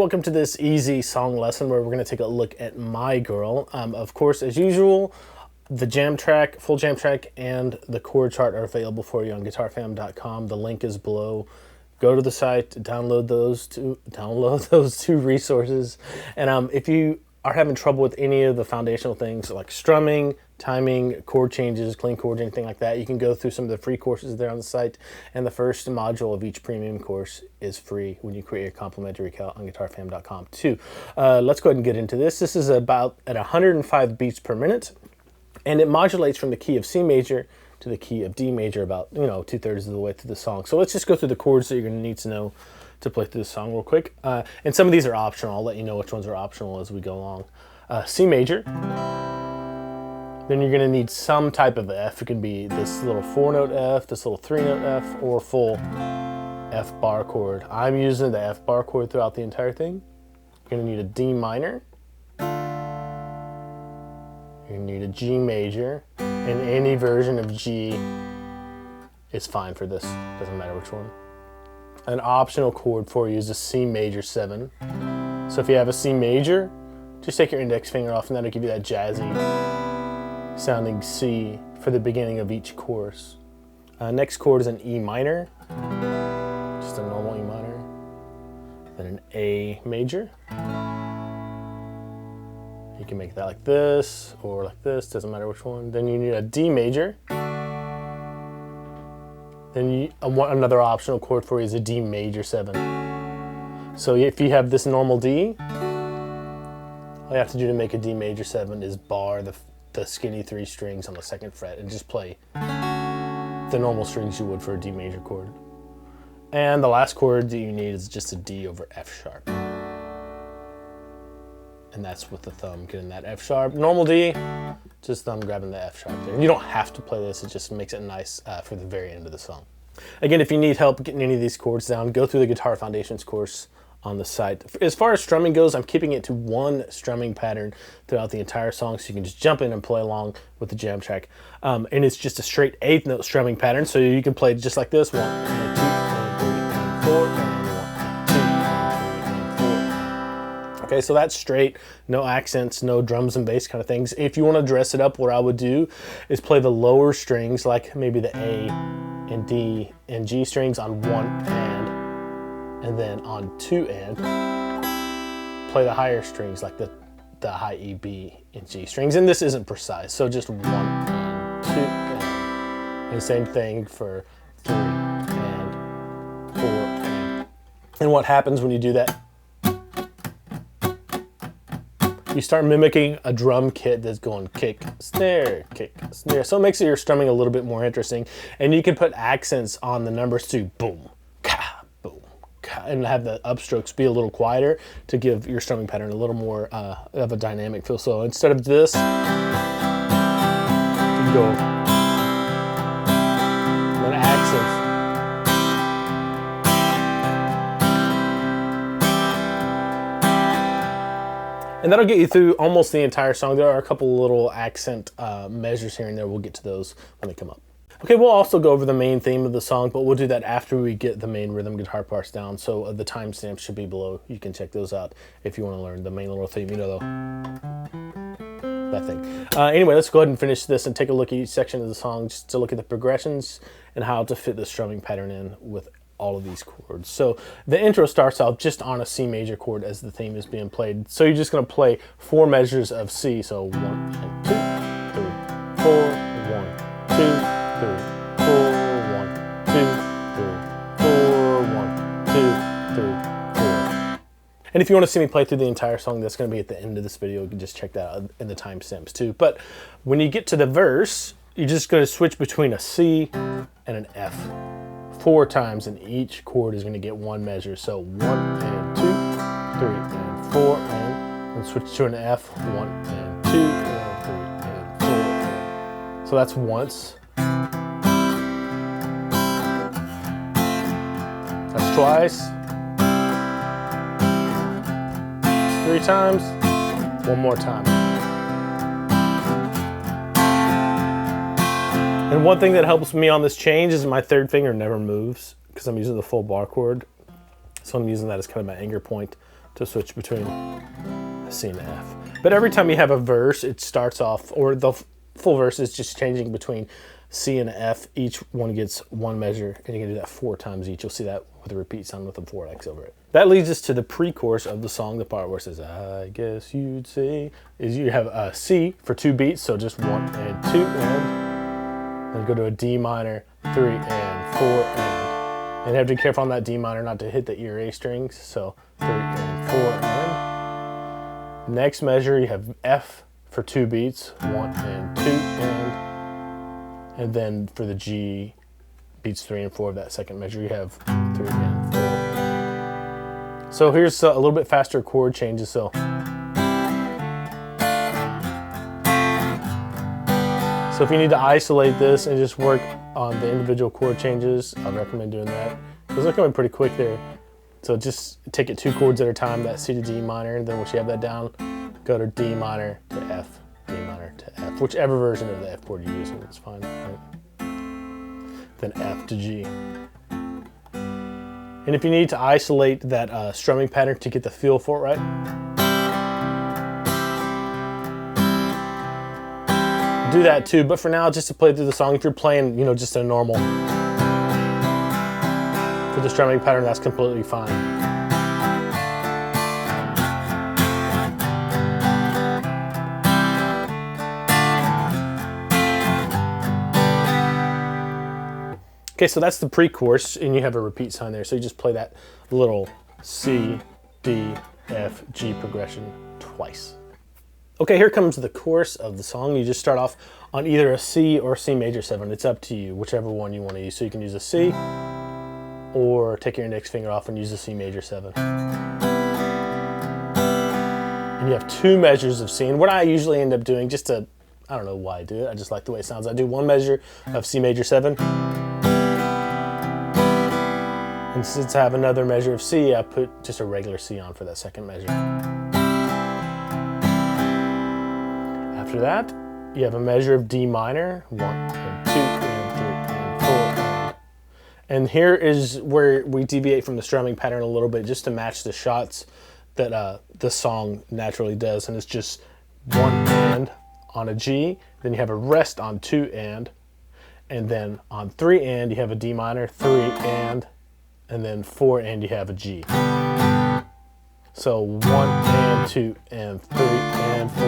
welcome to this easy song lesson where we're going to take a look at My Girl. Of course, as usual, the jam track, full jam track, and the chord chart are available for you on guitarfam.com. The link is below. Go to the site, download those two resources. And if you are having trouble with any of the foundational things like strumming, timing, chord changes, clean chords, anything like that, you can go through some of the free courses there on the site. And the first module of each premium course is free when you create your complimentary account on guitarfam.com too. Let's go ahead and get into this. This is about at 105 beats per minute, and it modulates from the key of C major to the key of D major about 2/3 of the way through the song. So let's just go through the chords that you're going to need to know to play through the song real quick. And some of these are optional. I'll let you know which ones are optional as we go along. C major. Then you're going to need some type of F. It can be this little 4-note F, this little 3-note F, or full F bar chord. I'm using the F bar chord throughout the entire thing. You're going to need a D minor. You're going to need a G major. And any version of G is fine for this. Doesn't matter which one. An optional chord for you is a C major 7. So if you have a C major, just take your index finger off and that'll give you that jazzy sounding C for the beginning of each chorus. Next chord is an E minor, just a normal E minor. Then an A major. You can make that like this or like this, doesn't matter which one. Then you need a D major. Then another optional chord for you is a D major 7. So if you have this normal D, all you have to do to make a D major 7 is bar the skinny 3 strings on the 2nd fret and just play the normal strings you would for a D major chord. And the last chord that you need is just a D over F sharp. And that's with the thumb getting that F sharp. Normal D, just thumb grabbing the F sharp there. You don't have to play this, it just makes it nice for the very end of the song. Again, if you need help getting any of these chords down, go through the Guitar Foundations course on the site. As far as strumming goes, I'm keeping it to one strumming pattern throughout the entire song, so you can just jump in and play along with the jam track. And it's just a straight 8-note strumming pattern, so you can play just like this: 1 and 2 and 3 and 4 and 1 and 2 and 3 and 4. Okay, so that's straight, no accents, no drums and bass kind of things. If you want to dress it up, what I would do is play the lower strings, like maybe the A and D and G strings on 1 and then on 2 and play the higher strings like the high E, B, and G strings. And this isn't precise, so just 1 and 2 and same thing for 3 and 4 and what happens when you do that? You start mimicking a drum kit that's going kick, snare, kick, snare. So it makes your strumming a little bit more interesting. And you can put accents on the numbers too. Boom, ka, boom, ka, and have the upstrokes be a little quieter to give your strumming pattern a little more of a dynamic feel. So instead of this, you can go, and then accents. And that'll get you through almost the entire song. There are a couple little accent measures here and there. We'll get to those when they come up. Okay, we'll also go over the main theme of the song, but we'll do that after we get the main rhythm guitar parts down. So the timestamps should be below. You can check those out if you want to learn the main little theme, that thing. Anyway, let's go ahead and finish this and take a look at each section of the song just to look at the progressions and how to fit the strumming pattern in with all of these chords. So the intro starts out just on a C major chord as the theme is being played. So you're just going to play 4 measures of C. So 1 and 2, 3, 4, 1, 2, 3, 4, 1, 2, 3, 4, 1, 2, 3, 4. And if you want to see me play through the entire song, that's going to be at the end of this video. You can just check that out in the timestamps too. But when you get to the verse, you're just going to switch between a C and an F 4 times, and each chord is going to get 1 measure. So 1 and 2, 3 and 4, and switch to an F, 1 and 2 and 3 and 4. So that's once. That's twice. 3 times. 1 more time. And one thing that helps me on this change is my 3rd finger never moves because I'm using the full bar chord. So I'm using that as kind of my anchor point to switch between a C and an F. But every time you have a verse, it starts off, or the full verse is just changing between C and F. Each one gets one measure, and you can do that 4 times each. You'll see that with a repeat sound with a 4x over it. That leads us to the pre-chorus of the song, the part where it says, I guess you'd say, is you have a C for 2 beats, so just 1 and 2 and then go to a D minor, 3 and 4 and you have to be careful on that D minor not to hit the ear A strings, so 3 and 4 and. Next measure, you have F for 2 beats, 1 and 2 and then for the G, beats 3 and 4 of that second measure, you have 3 and 4. So here's a little bit faster chord changes. So if you need to isolate this and just work on the individual chord changes, I'd recommend doing that. Because they're coming pretty quick there. So just take it 2 chords at a time, that C to D minor, and then once you have that down, go to D minor to F, D minor to F, whichever version of the F chord you're using, it's fine, right? Then F to G. And if you need to isolate that strumming pattern to get the feel for it right, do that too. But for now, just to play through the song, if you're playing, you know, just a normal for the strumming pattern, that's completely fine. Okay, so that's the pre-chorus, and you have a repeat sign there. So you just play that little C, D, F, G progression twice. Okay, here comes the chorus of the song. You just start off on either a C or C major 7. It's up to you, whichever one you want to use. So you can use a C, or take your index finger off and use a C major 7. And you have 2 measures of C. And what I usually end up doing, just to, I don't know why I do it, I just like the way it sounds. I do 1 measure of C major 7. And since I have another measure of C, I put just a regular C on for that second measure. After that, you have a measure of D minor, 1 and 2 and 3 and 4. And here is where we deviate from the strumming pattern a little bit, just to match the shots that the song naturally does. And it's just 1 and on a G, then you have a rest on 2 and then on 3 and you have a D minor, 3 and then 4 and you have a G. So 1 and 2 and 3 and 4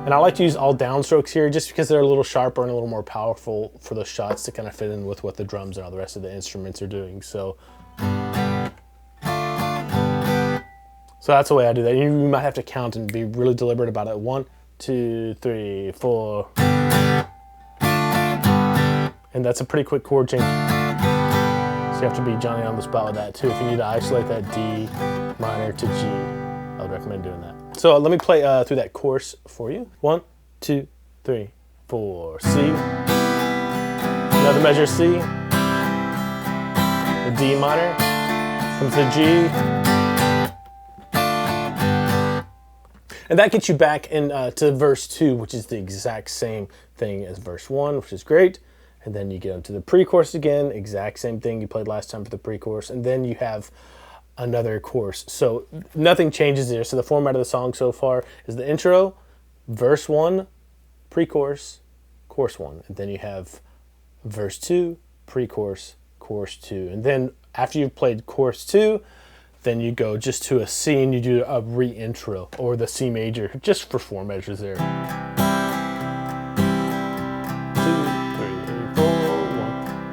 and I like to use all downstrokes here just because they're a little sharper and a little more powerful for those shots to kind of fit in with what the drums and all the rest of the instruments are doing. So that's the way I do that. You might have to count and be really deliberate about it. 1, 2, 3, 4. And that's a pretty quick chord change. So you have to be Johnny on the spot with that too. If you need to isolate that D minor to G, I would recommend doing that. So let me play through that chorus for you. 1, 2, 3, 4. C. Another measure C. The D minor. Comes the G. And that gets you back in to verse 2, which is the exact same thing as verse 1, which is great. And then you get into the pre-chorus again, exact same thing you played last time for the pre-chorus, and then you have another chorus. So nothing changes there. So the format of the song so far is the intro, verse 1, pre-chorus, chorus 1. And then you have verse 2, pre-chorus, chorus 2. And then after you've played chorus 2, then you go just to a C and you do a re-intro, or the C major, just for 4 measures there.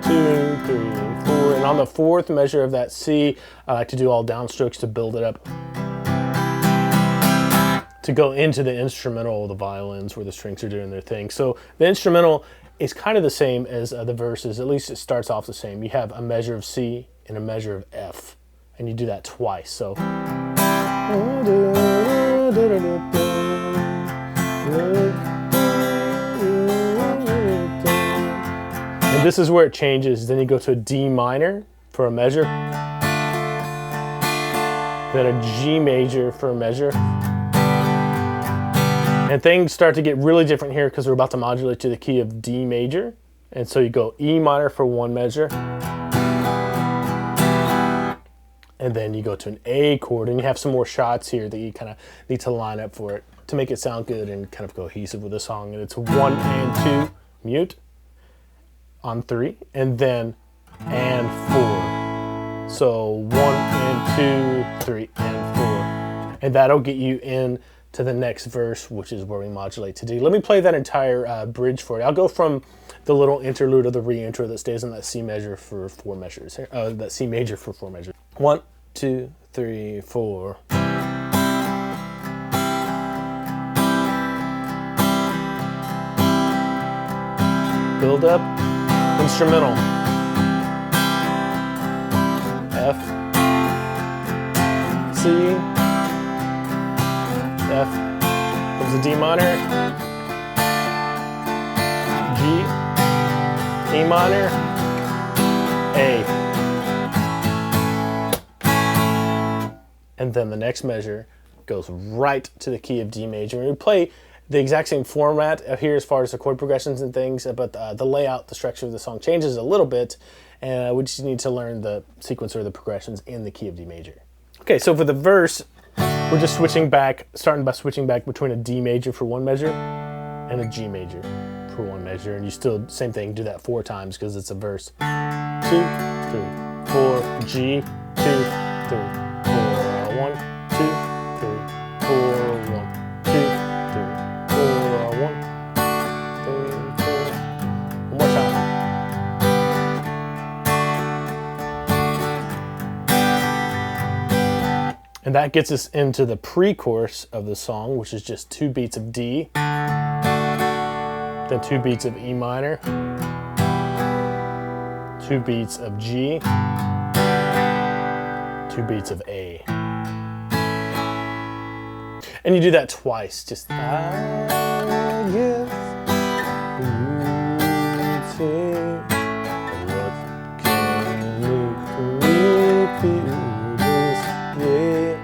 2, 3, 4, and on the 4th measure of that C, I like to do all downstrokes to build it up, to go into the instrumental, the violins where the strings are doing their thing. So the instrumental is kind of the same as the verses, at least it starts off the same. You have a measure of C and a measure of F, and you do that twice. So this is where it changes. Then you go to a D minor for a measure, then a G major for a measure. And things start to get really different here because we're about to modulate to the key of D major. And so you go E minor for 1 measure, and then you go to an A chord, and you have some more shots here that you kind of need to line up for it to make it sound good and kind of cohesive with the song. And it's 1 and 2, mute, on 3, and then and 4. So 1 and 2, 3 and 4. And that'll get you in to the next verse, which is where we modulate to D. Let me play that entire bridge for you. I'll go from the little interlude of the re-intro that stays in that C measure for 4 measures. That C major for 4 measures. 1, 2, 3, 4. Build up, instrumental. F, C, F, comes a D minor, G, E minor, A. And then the next measure goes right to the key of D major. We play the exact same format here as far as the chord progressions and things, but the layout, the structure of the song changes a little bit, and we just need to learn the sequence or the progressions in the key of D major. Okay, so for the verse, we're just switching back, starting by switching back between a D major for 1 measure and a G major for 1 measure, and you still, same thing, do that 4 times because it's a verse. 2, 3, 4, G, 2, 3, 4, 1, 2, 3, 4, 1, 2, 3, 4, 1, 2, 3. One more time. And that gets us into the pre-chorus of the song, which is just 2 beats of D, then 2 beats of E minor, 2 beats of G, 2 beats of A. And you do that twice, just I guess what can make me feel this way?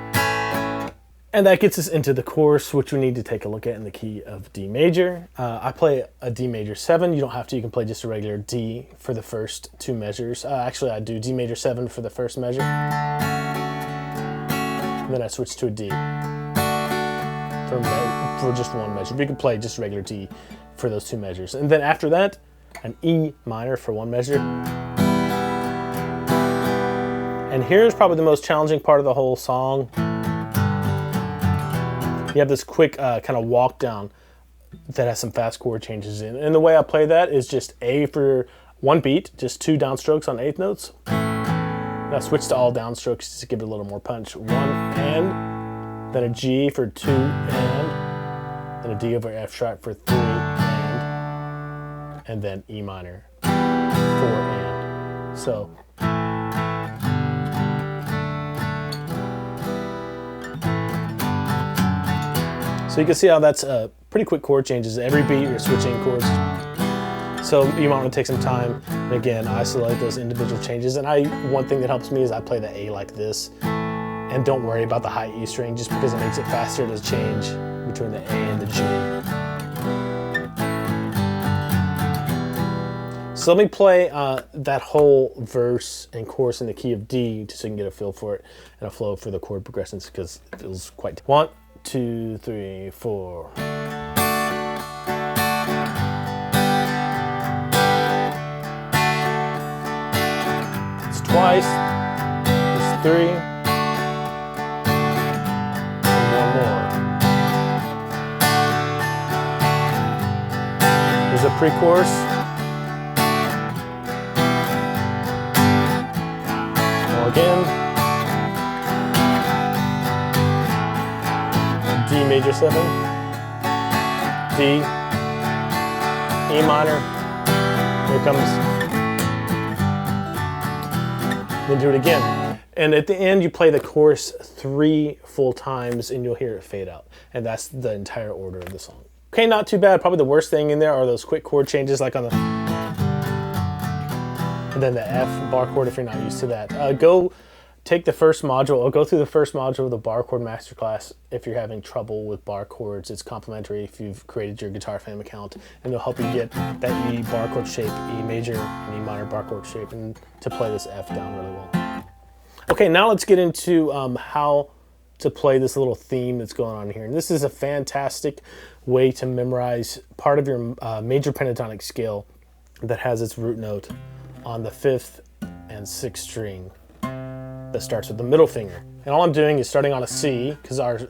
And that gets us into the chorus, which we need to take a look at in the key of D major. I play a D major 7. You don't have to, you can play just a regular D for the first 2 measures. Actually, I do D major 7 for the first measure. And then I switch to a D for just 1 measure. You can play just regular D for those 2 measures. And then after that, an E minor for 1 measure. And here's probably the most challenging part of the whole song. You have this quick kind of walk down that has some fast chord changes in. And the way I play that is just A for 1 beat, just 2 downstrokes on 8th notes. Now switch to all downstrokes to give it a little more punch. 1 and, then a G for 2 and, then a D over F sharp for 3 and then E minor 4 and. So you can see how that's pretty quick chord changes. Every beat you're switching chords. So you might want to take some time and again isolate those individual changes. And one thing that helps me is I play the A like this and don't worry about the high E string just because it makes it faster to change between the A and the G. So let me play that whole verse and chorus in the key of D just so you can get a feel for it and a flow for the chord progressions because it feels quite. 1, 2, 3, 4. It's twice. It's 3. And 1 more. Here's a pre-chorus. More again. D major 7, D, E minor, here it comes, then do it again. And at the end you play the chorus 3 full times and you'll hear it fade out. And that's the entire order of the song. Okay, not too bad. Probably the worst thing in there are those quick chord changes like on the, and then the F bar chord if you're not used to that. Go take the first module, or go through the first module of the bar chord masterclass if you're having trouble with bar chords. It's complimentary if you've created your Guitar Fam account, and it'll help you get that E bar chord shape, E major and E minor bar chord shape, and to play this F down really well. Okay, now let's get into how to play this little theme that's going on here. And this is a fantastic way to memorize part of your major pentatonic scale that has its root note on the 5th and 6th string that starts with the middle finger. And all I'm doing is starting on a C, because our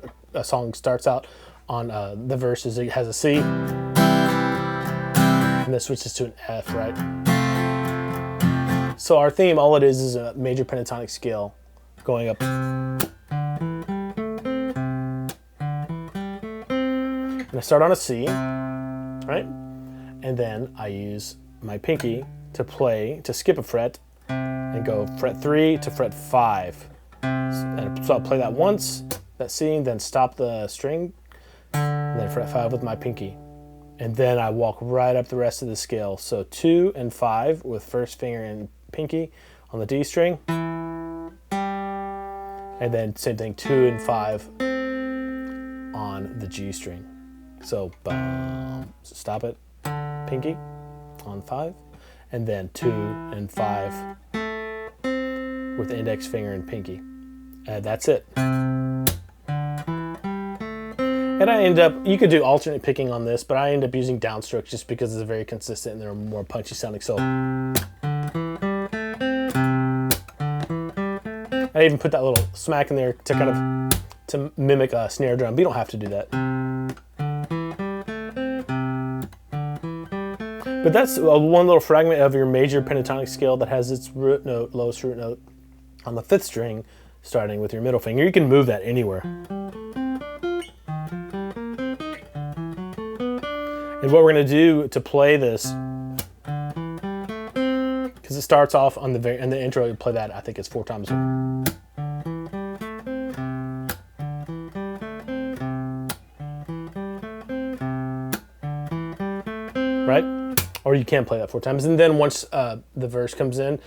song starts out on the verses, it has a C, and then switches to an F, right? So our theme, all it is a major pentatonic scale going up. And I start on a C, right? And then I use my pinky to skip a fret and go fret 3 to fret 5. So I'll play that once, that C, and then stop the string, and then fret 5 with my pinky. And then I walk right up the rest of the scale. So 2 and 5 with first finger and pinky on the D string. And then same thing, 2 and 5 on the G string. So stop it, pinky on 5, and then 2 and 5 with index finger and pinky. And that's it. And I end up, you could do alternate picking on this, but I end up using downstrokes just because it's very consistent and they're more punchy sounding. So I even put that little smack in there to kind of to mimic a snare drum, but you don't have to do that. But that's one little fragment of your major pentatonic scale that has its root note, lowest root note, on the 5th string, starting with your middle finger. You can move that anywhere. And what we're going to do to play this, because it starts off on in the intro, you play that, I think it's 4 times. Right? Or you can play that 4 times. And then once the verse comes in,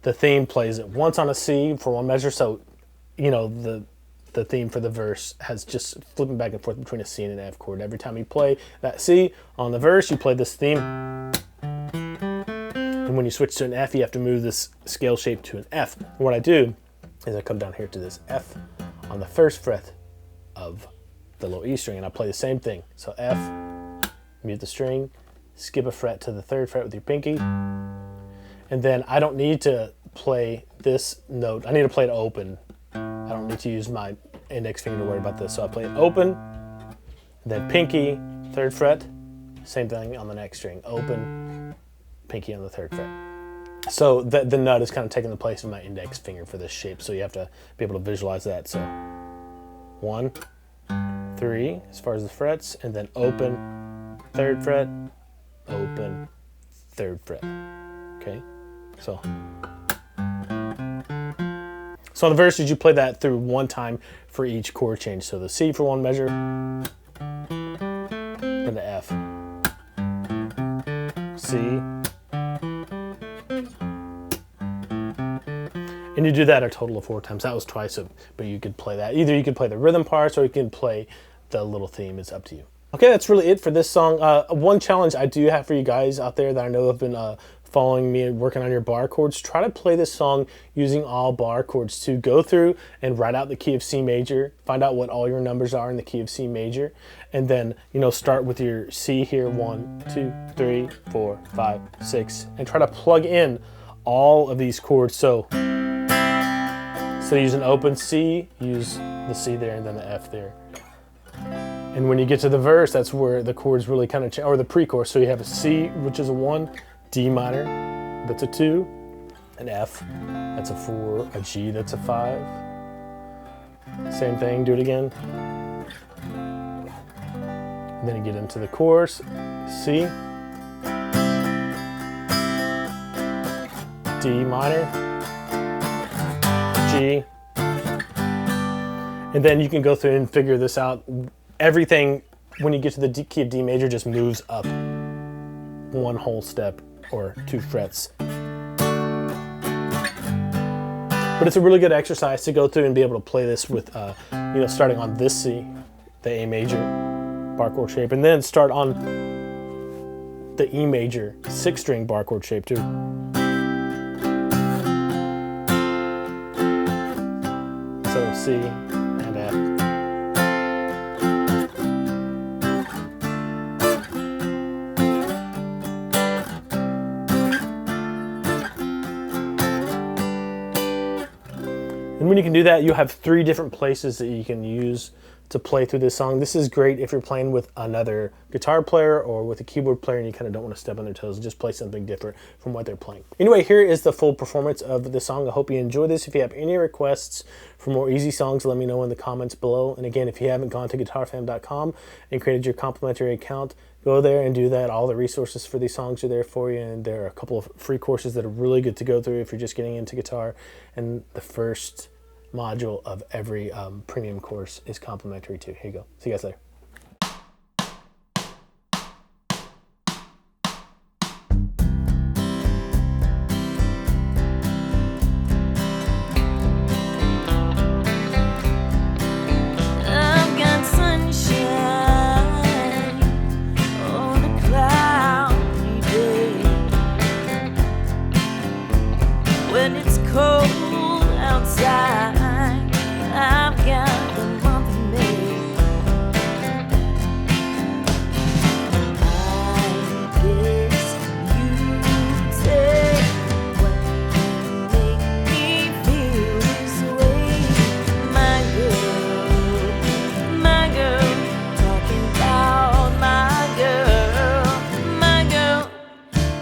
the theme plays it once on a C for 1 measure. So, you know, the theme for the verse has just flipping back and forth between a C and an F chord. Every time you play that C on the verse, you play this theme. And when you switch to an F, you have to move this scale shape to an F. And what I do is I come down here to this F on the 1st fret of the low E string, and I play the same thing. So F, mute the string, skip a fret to the 3rd fret with your pinky, and then I don't need to play this note. I need to play it open. I don't need to use my index finger to worry about this. So I play it open, then pinky, 3rd fret, same thing on the next string, open, pinky on the 3rd fret. So the nut is kind of taking the place of my index finger for this shape, so you have to be able to visualize that. So 1, 3 as far as the frets, and then open, 3rd fret, open, 3rd fret. Okay, so on the verses, you play that through 1 time for each chord change. So the C for 1 measure, and the F, C, and you do that a total of 4 times. That was twice, but you could play that. Either you could play the rhythm parts or you can play the little theme. It's up to you. Okay, that's really it for this song. One challenge I do have for you guys out there that I know have been following me and working on your bar chords, try to play this song using all bar chords to go through and write out the key of C major, find out what all your numbers are in the key of C major, and then, you know, start with your C here, 1, 2, 3, 4, 5, 6, and try to plug in all of these chords. So use an open C, use the C there and then the F there. And when you get to the verse, that's where the chords really kind of change, or the pre-chorus. So you have a C, which is a 1, D minor, that's a 2, an F, that's a 4, a G, that's a 5. Same thing, do it again. And then you get into the chorus, C, D minor, G, and then you can go through and figure this out. Everything, when you get to the key of D major, just moves up 1 whole step or 2 frets. But it's a really good exercise to go through and be able to play this with, you know, starting on this C, the A major bar chord shape, and then start on the E major 6th string bar chord shape too. So C and F. And when you can do that, you have 3 different places that you can use to play through this song. This is great if you're playing with another guitar player or with a keyboard player and you kind of don't want to step on their toes and just play something different from what they're playing. Anyway, here is the full performance of the song. I hope you enjoy this. If you have any requests for more easy songs, let me know in the comments below. And again, if you haven't gone to guitarfam.com and created your complimentary account, go there and do that. All the resources for these songs are there for you, and there are a couple of free courses that are really good to go through if you're just getting into guitar. And the first module of every premium course is complimentary too. Here you go. See you guys later. I've got sunshine on a cloudy day. When it's cold outside, I've got the month of May. I guess you take what can make me feel this way. My girl, talking about my girl.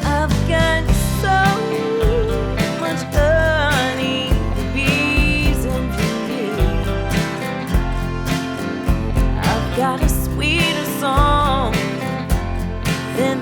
I've got so much honey, bees and got a sweeter song than